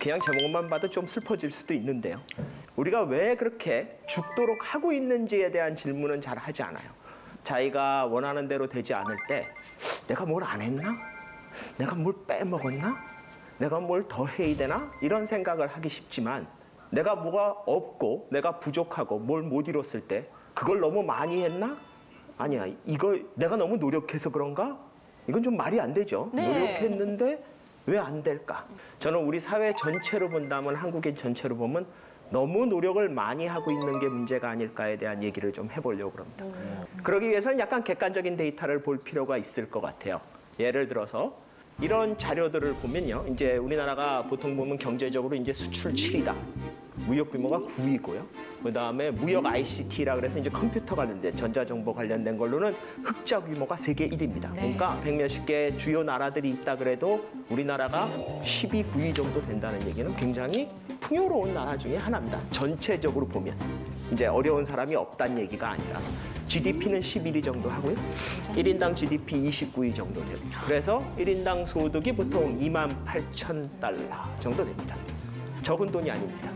그냥 제목만 봐도 좀 슬퍼질 수도 있는데요. 우리가 왜 그렇게 죽도록 하고 있는지에 대한 질문은 잘 하지 않아요. 자기가 원하는 대로 되지 않을 때 내가 뭘 안 했나? 내가 뭘 빼먹었나? 내가 뭘 더 해야 되나? 이런 생각을 하기 쉽지만 내가 뭐가 없고 내가 부족하고 뭘 못 이뤘을 때 그걸 너무 많이 했나? 아니야, 이걸 내가 너무 노력해서 그런가? 이건 좀 말이 안 되죠. 네. 노력했는데 왜 안 될까? 저는 우리 사회 전체로 본다면, 한국인 전체로 보면 너무 노력을 많이 하고 있는 게 문제가 아닐까에 대한 얘기를 좀 해보려고 합니다. 그러기 위해서는 약간 객관적인 데이터를 볼 필요가 있을 것 같아요. 예를 들어서 이런 자료들을 보면요. 이제 우리나라가 보통 보면 경제적으로 이제 수출 7위다. 무역 규모가 9위고요. 그다음에 무역 ICT라 그래서 이제 컴퓨터 관련된 전자정보 관련된 걸로는 흑자 규모가 세계 1위입니다. 그러니까 100몇십 개 주요 나라들이 있다 그래도 우리나라가 10위, 9위 정도 된다는 얘기는 굉장히 풍요로운 나라 중에 하나입니다. 전체적으로 보면 이제 어려운 사람이 없다는 얘기가 아니라 GDP는 11위 정도 하고요. 1인당 GDP 29위 정도 됩니다. 그래서 1인당 소득이 보통 28,000달러 정도 됩니다. 적은 돈이 아닙니다.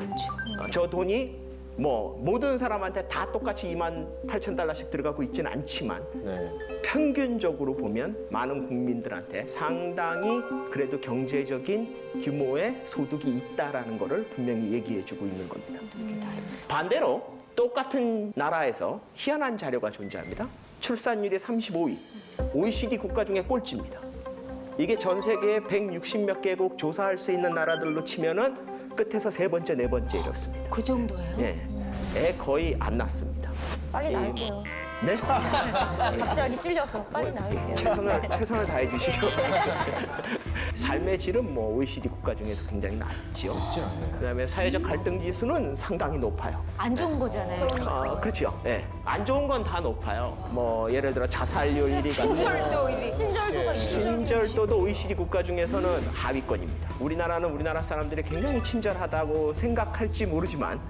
저 돈이 뭐 모든 사람한테 다 똑같이 28,000달러씩 들어가고 있지는 않지만 평균적으로 보면 많은 국민들한테 상당히 그래도 경제적인 규모의 소득이 있다라는 거를 분명히 얘기해주고 있는 겁니다. 반대로 똑같은 나라에서 희한한 자료가 존재합니다. 출산율이 35위, OECD 국가 중에 꼴찌입니다. 이게 전 세계에 160몇 개국 조사할 수 있는 나라들로 치면은 끝에서 세 번째, 네 번째 이렇습니다. 그 정도예요? 예, 애 거의 안 낳습니다. 빨리 낳을게요. 네? 갑자기 찔려서 빨리 낳을게요. 최선을 다해 주시죠. 삶의 질은 뭐 OECD 국가 중에서 굉장히 낮죠. 그다음에 사회적 갈등 지수는 상당히 높아요. 안 좋은 거잖아요. 그렇죠. 예. 안 좋은 건 다 높아요. 뭐 예를 들어 자살률 1위가 신절도 1위. 신절도가 친절도도 OECD 국가 중에서는 하위권입니다. 우리나라는 우리나라 사람들이 굉장히 친절하다고 생각할지 모르지만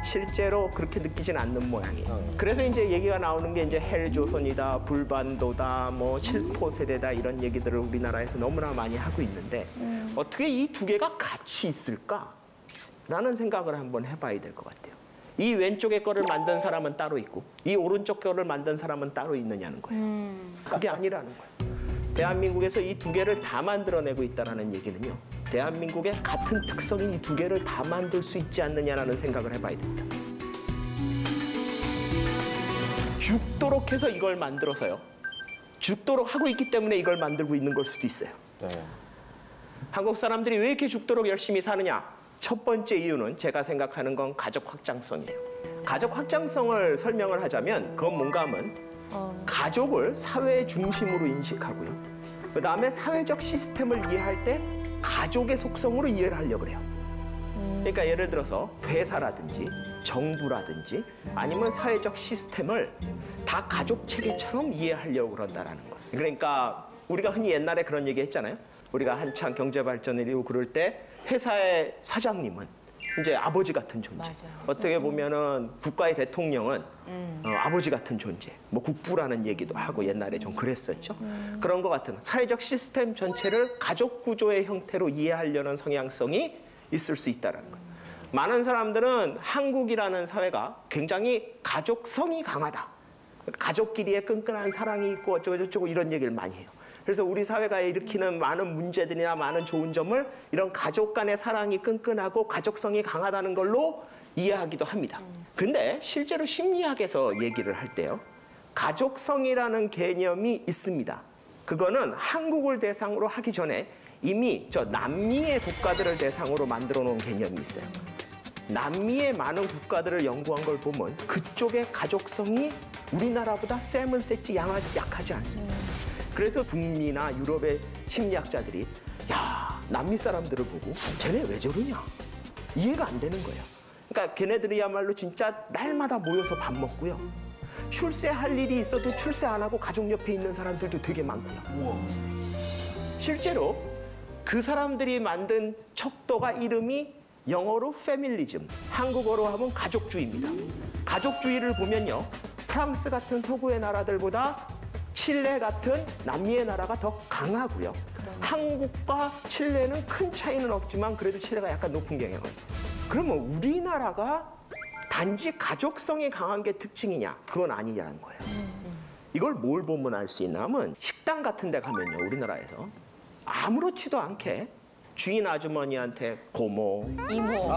실제로 그렇게 느끼진 않는 모양이에요. 그래서 이제 얘기가 나오는 게 이제 헬조선이다, 불반도다, 뭐 7포 세대다 이런 얘기들을 우리나라에서 너무나 많이 하고 있는데 어떻게 이 두 개가 같이 있을까라는 생각을 한번 해봐야 될 것 같아요. 이 왼쪽의 거를 만든 사람은 따로 있고 이 오른쪽 거를 만든 사람은 따로 있느냐는 거예요. 그게 아니라는 거예요. 대한민국에서 이 두 개를 다 만들어내고 있다는 얘기는요. 대한민국의 같은 특성인 이 두 개를 다 만들 수 있지 않느냐라는 생각을 해봐야 됩니다. 죽도록 해서 이걸 만들어서요. 죽도록 하고 있기 때문에 이걸 만들고 있는 걸 수도 있어요. 한국 사람들이 왜 이렇게 죽도록 열심히 사느냐? 첫 번째 이유는 제가 생각하는 건 가족 확장성이에요. 가족 확장성을 설명을 하자면 그건 뭔가 하면 가족을 사회 중심으로 인식하고요. 그다음에 사회적 시스템을 이해할 때 가족의 속성으로 이해를 하려고 그래요. 그러니까 예를 들어서 회사라든지 정부라든지 아니면 사회적 시스템을 다 가족 체계처럼 이해하려고 그런다는 거예요. 그러니까 우리가 흔히 옛날에 그런 얘기 했잖아요. 우리가 한창 경제 발전을 이루고 그럴 때 회사의 사장님은 이제 아버지 같은 존재. 맞아요. 어떻게 보면은 국가의 대통령은 아버지 같은 존재. 뭐 국부라는 얘기도 하고 옛날에 좀 그랬었죠. 그런 것 같은 사회적 시스템 전체를 가족 구조의 형태로 이해하려는 성향성이 있을 수 있다는 거예요. 많은 사람들은 한국이라는 사회가 굉장히 가족성이 강하다. 가족끼리의 끈끈한 사랑이 있고 어쩌고저쩌고 이런 얘기를 많이 해요. 그래서 우리 사회가 일으키는 많은 문제들이나 많은 좋은 점을 이런 가족 간의 사랑이 끈끈하고 가족성이 강하다는 걸로 이해하기도 합니다. 근데 실제로 심리학에서 얘기를 할 때요. 가족성이라는 개념이 있습니다. 그거는 한국을 대상으로 하기 전에 이미 저 남미의 국가들을 대상으로 만들어 놓은 개념이 있어요. 남미의 많은 국가들을 연구한 걸 보면 그쪽의 가족성이 우리나라보다 셈은 셌지 약하지 않습니다. 그래서 북미나 유럽의 심리학자들이 야, 남미 사람들을 보고 쟤네 왜 저러냐? 이해가 안 되는 거예요. 그러니까 걔네들이야말로 진짜 날마다 모여서 밥 먹고요. 출세할 일이 있어도 출세 안 하고 가족 옆에 있는 사람들도 되게 많고요. 실제로 그 사람들이 만든 척도가 이름이 영어로 페밀리즘, 한국어로 하면 가족주의입니다. 가족주의를 보면요. 프랑스 같은 서구의 나라들보다 칠레 같은 남미의 나라가 더 강하고요. 한국과 칠레는 큰 차이는 없지만 그래도 칠레가 약간 높은 경향을. 그러면 우리나라가 단지 가족성이 강한 게 특징이냐? 그건 아니냐는 거예요. 이걸 뭘 보면 알 수 있나 하면 식당 같은 데 가면요, 우리나라에서 아무렇지도 않게 주인 아주머니한테 고모, 이모.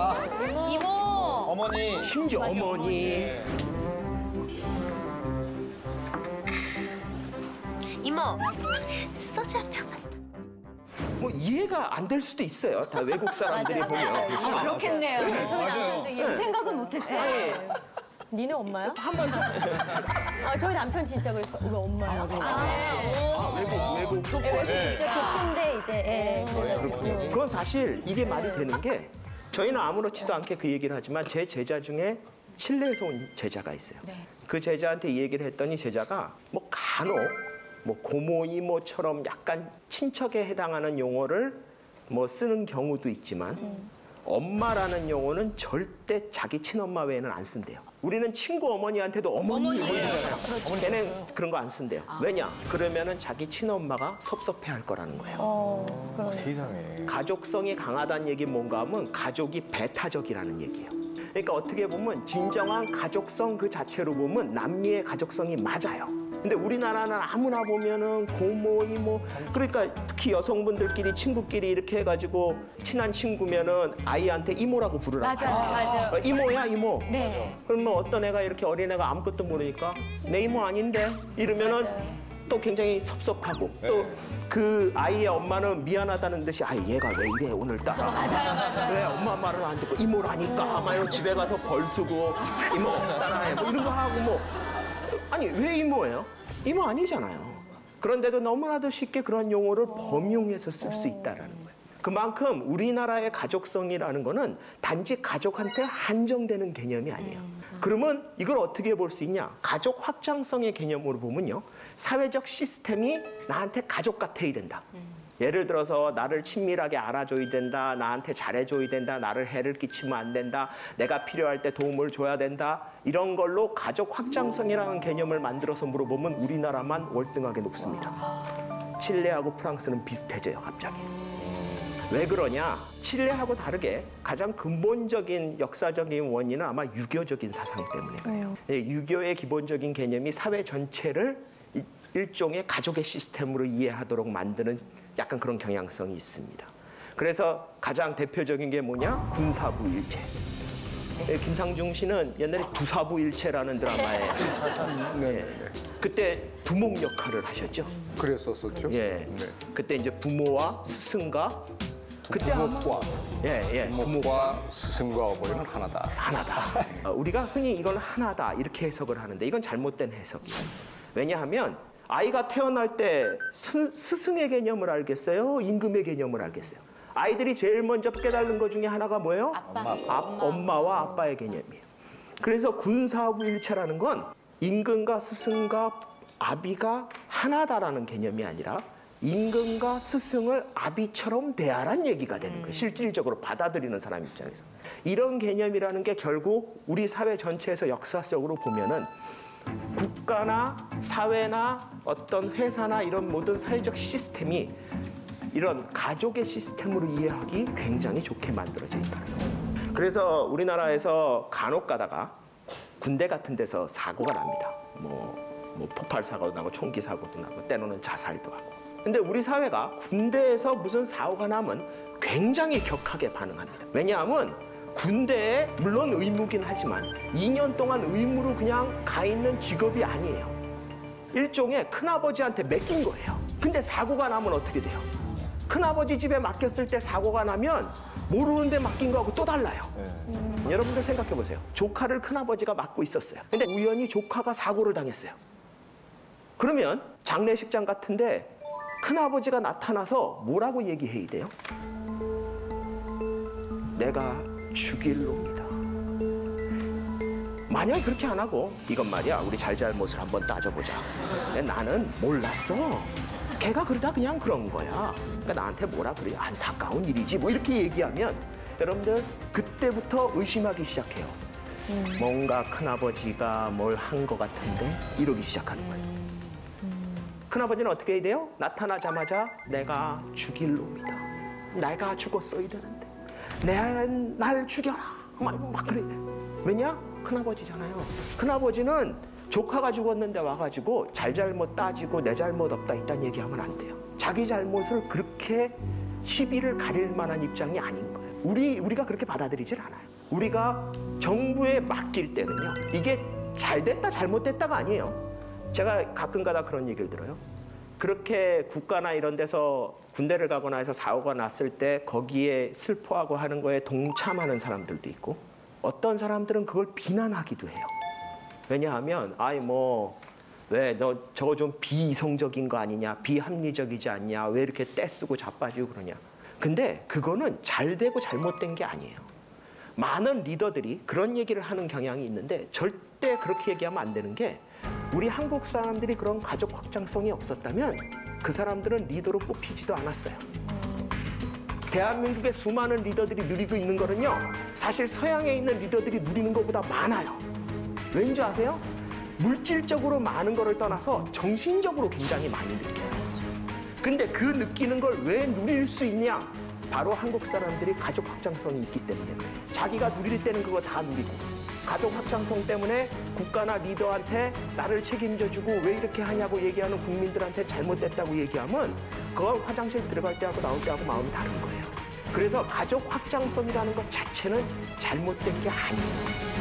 이모. 어머니. 심지어 어머니, 이모, 소주 한 병만. 뭐 이해가 안 될 수도 있어요. 다 외국 사람들이 보면. 그렇지만 그렇겠네요. 저희 네. 남편도 이런 생각은 못했어요. 아니, 니네 엄마야? 한번 저희 남편 진짜 그래서 우리 엄마야. 외국 이제 교포인데 이제 그렇군요. 그건 사실 이게 말이 되는 게 저희는 아무렇지도 않게 그 얘기를 하지만 제 제자 중에 칠레에서 온 제자가 있어요. 그 제자한테 이 얘기를 했더니 제자가 뭐 간혹 뭐 고모 이모처럼 약간 친척에 해당하는 용어를 뭐 쓰는 경우도 있지만 엄마라는 용어는 절대 자기 친엄마 외에는 안 쓴대요. 우리는 친구 어머니한테도 어머니 뭐 이러잖아요. 걔는 그런 거 안 쓴대요. 왜냐? 그러면은 자기 친엄마가 섭섭해할 거라는 거예요. 세상에. 가족성이 강하다는 얘기 뭔가 하면 가족이 배타적이라는 얘기예요. 그러니까 어떻게 보면 진정한 가족성 그 자체로 보면 남미의 가족성이 맞아요. 근데 우리나라는 아무나 보면은 고모, 이모, 그러니까 특히 여성분들끼리 친구끼리 이렇게 해가지고 친한 친구면은 아이한테 이모라고 부르라고. 맞아요. 이모야, 이모. 네. 그러면 어떤 애가 이렇게 어린애가 아무것도 모르니까 내 이모 아닌데 이러면은 또 굉장히 섭섭하고 또 그 아이의 엄마는 미안하다는 듯이 아 얘가 왜 이래 오늘따라 왜 엄마 말을 안 듣고 이모라니까 막 이러고 집에 가서 벌 쓰고 이모 따라해 뭐 이런 거 하고 뭐 아니 왜 이모예요? 이모 아니잖아요. 그런데도 너무나도 쉽게 그런 용어를 범용해서 쓸 수 있다라는 거예요. 그만큼 우리나라의 가족성이라는 거는 단지 가족한테 한정되는 개념이 아니에요. 그러면 이걸 어떻게 볼 수 있냐? 가족 확장성의 개념으로 보면요. 사회적 시스템이 나한테 가족 같아야 된다. 예를 들어서 나를 친밀하게 알아줘야 된다. 나한테 잘해줘야 된다. 나를 해를 끼치면 안 된다. 내가 필요할 때 도움을 줘야 된다. 이런 걸로 가족 확장성이라는 개념을 만들어서 물어보면 우리나라만 월등하게 높습니다. 칠레하고 프랑스는 비슷해져요, 갑자기. 왜 그러냐? 칠레하고 다르게 가장 근본적인 역사적인 원인은 아마 유교적인 사상 때문에 그래요. 유교의 기본적인 개념이 사회 전체를 일종의 가족의 시스템으로 이해하도록 만드는 약간 그런 경향성이 있습니다. 그래서 가장 대표적인 게 뭐냐? 군사부일체. 김상중 씨는 옛날에 두사부일체라는 드라마에 그때 두목 역할을 하셨죠. 그랬었었죠. 예. 네. 그때 이제 부모와 스승과 그때 아마 부모과 스승과 어머니는 하나다. 하나다. 우리가 흔히 이건 하나다 이렇게 해석을 하는데 이건 잘못된 해석이에요. 왜냐하면 아이가 태어날 때 스승의 개념을 알겠어요? 임금의 개념을 알겠어요? 아이들이 제일 먼저 깨달는 것 중에 하나가 뭐예요? 엄마와 아빠의 개념이에요. 그래서 군사부일체라는 건 임금과 스승과 아비가 하나다라는 개념이 아니라 임금과 스승을 아비처럼 대하란 얘기가 되는 거예요. 실질적으로 받아들이는 사람 입장에서. 이런 개념이라는 게 결국 우리 사회 전체에서 역사적으로 보면은 국가나 사회나 어떤 회사나 이런 모든 사회적 시스템이 이런 가족의 시스템으로 이해하기 굉장히 좋게 만들어져 있다는 거예요. 그래서 우리나라에서 간혹 가다가 군대 같은 데서 사고가 납니다. 뭐 폭발 사고도 나고 총기 사고도 나고 때로는 자살도 하고. 근데 우리 사회가 군대에서 무슨 사고가 나면 굉장히 격하게 반응합니다. 왜냐하면 군대에 물론 의무긴 하지만 2년 동안 의무로 그냥 가 있는 직업이 아니에요. 일종의 큰아버지한테 맡긴 거예요. 근데 사고가 나면 어떻게 돼요? 큰아버지 집에 맡겼을 때 사고가 나면 모르는데 맡긴 거하고 또 달라요. 여러분들 생각해 보세요. 조카를 큰아버지가 맡고 있었어요. 근데 우연히 조카가 사고를 당했어요. 그러면 장례식장 같은데 큰아버지가 나타나서 뭐라고 얘기해야 돼요? 내가 죽일 놈이다. 만약에 그렇게 안 하고 이건 말이야 우리 잘잘못을 한번 따져보자. 나는 몰랐어. 걔가 그러다 그냥 그런 거야. 그러니까 나한테 뭐라 그래. 안타까운 일이지. 뭐 이렇게 얘기하면 여러분들 그때부터 의심하기 시작해요. 뭔가 큰아버지가 뭘 한 것 같은데 이러기 시작하는 거예요. 큰아버지는 어떻게 해야 돼요? 나타나자마자 내가 죽일 놈이다. 내가 죽었어야 되는데 날 죽여라. 막 그래. 왜냐? 큰아버지잖아요. 큰아버지는 조카가 죽었는데 와가지고 잘잘못 따지고 내 잘못 없다 이딴 얘기하면 안 돼요. 자기 잘못을 그렇게 시비를 가릴 만한 입장이 아닌 거예요. 우리가 그렇게 받아들이질 않아요. 우리가 정부에 맡길 때는요. 이게 잘됐다 잘못됐다가 아니에요. 제가 가끔가다 그런 얘기를 들어요. 그렇게 국가나 이런 데서 군대를 가거나 해서 사고가 났을 때 거기에 슬퍼하고 하는 거에 동참하는 사람들도 있고 어떤 사람들은 그걸 비난하기도 해요. 왜냐하면 왜 너 저거 좀 비이성적인 거 아니냐, 비합리적이지 않냐, 왜 이렇게 떼쓰고 자빠지고 그러냐. 근데 그거는 잘되고 잘못된 게 아니에요. 많은 리더들이 그런 얘기를 하는 경향이 있는데 절대 그렇게 얘기하면 안 되는 게 우리 한국 사람들이 그런 가족 확장성이 없었다면 그 사람들은 리더로 뽑히지도 않았어요. 대한민국의 수많은 리더들이 누리고 있는 거는요. 사실 서양에 있는 리더들이 누리는 것보다 많아요. 왠지 아세요? 물질적으로 많은 거를 떠나서 정신적으로 굉장히 많이 느껴요. 근데 그 느끼는 걸 왜 누릴 수 있냐? 바로 한국 사람들이 가족 확장성이 있기 때문에 그래요. 자기가 누릴 때는 그거 다 누리고 가족 확장성 때문에 국가나 리더한테 나를 책임져주고 왜 이렇게 하냐고 얘기하는 국민들한테 잘못됐다고 얘기하면 그건 화장실 들어갈 때하고 나올 때하고 마음이 다른 거예요. 그래서 가족 확장성이라는 것 자체는 잘못된 게 아니에요.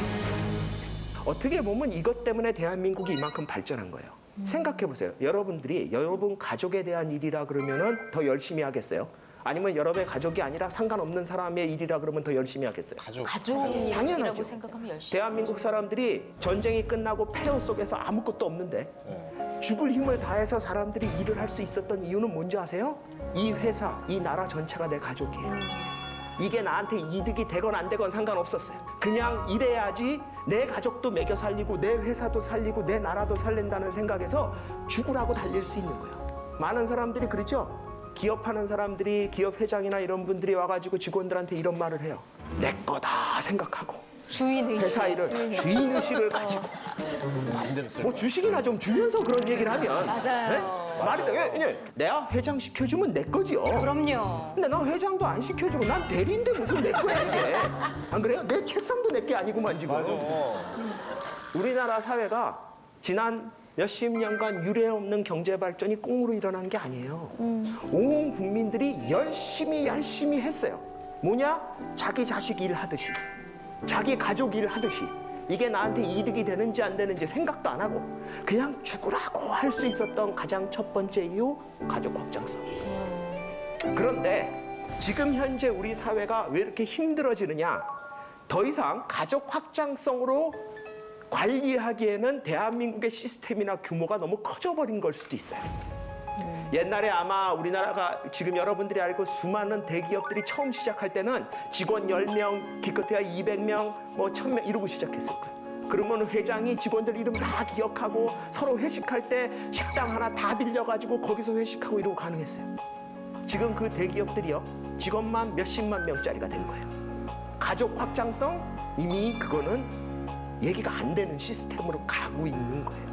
어떻게 보면 이것 때문에 대한민국이 이만큼 발전한 거예요. 생각해 보세요. 여러분들이 여러분 가족에 대한 일이라 그러면은 더 열심히 하겠어요? 아니면 여러분의 가족이 아니라 상관없는 사람의 일이라 그러면 더 열심히 하겠어요? 가족이라고 당연하죠. 생각하면 열심히. 대한민국 사람들이 전쟁이 끝나고 폐허 속에서 아무것도 없는데 죽을 힘을 다해서 사람들이 일을 할 수 있었던 이유는 뭔지 아세요? 이 회사, 이 나라 전체가 내 가족이에요. 이게 나한테 이득이 되건 안 되건 상관없었어요. 그냥 일해야지 내 가족도 먹여 살리고 내 회사도 살리고 내 나라도 살린다는 생각에서 죽으라고 달릴 수 있는 거예요. 많은 사람들이 그렇죠? 기업하는 사람들이 기업 회장이나 이런 분들이 와가지고 직원들한테 이런 말을 해요. 내 거다 생각하고 주인의식. 회사 일을 주인의식을 가지고 뭐 주식이나 좀 주면서 그런 얘기를 하면 맞아요. 네? 말이 돼. 왜냐면 내가 회장 시켜주면 내 거지요. 그럼요. 근데 나 회장도 안 시켜주고 난 대리인데 무슨 내 거야 이게. 안 그래요? 내 책상도 내 게 아니구만 지금. 맞아. 우리나라 사회가 지난 몇십 년간 유례 없는 경제 발전이 꽁으로 일어난 게 아니에요. 온 국민들이 열심히 했어요. 뭐냐? 자기 자식 일 하듯이, 자기 가족 일 하듯이 이게 나한테 이득이 되는지 안 되는지 생각도 안 하고 그냥 죽으라고 할 수 있었던 가장 첫 번째 이유, 가족 확장성이에요. 그런데 지금 현재 우리 사회가 왜 이렇게 힘들어지느냐? 더 이상 가족 확장성으로 관리하기에는 대한민국의 시스템이나 규모가 너무 커져버린 걸 수도 있어요. 옛날에 아마 우리나라가 지금 여러분들이 알고 수많은 대기업들이 처음 시작할 때는 직원 10명, 기껏해야 200명, 뭐 1000명 이러고 시작했을 거예요. 그러면 회장이 직원들 이름 다 기억하고 서로 회식할 때 식당 하나 다 빌려가지고 거기서 회식하고 이러고 가능했어요. 지금 그 대기업들이요, 직원만 몇십만 명짜리가 된 거예요. 가족 확장성? 이미 그거는 얘기가 안 되는 시스템으로 가고 있는 거예요.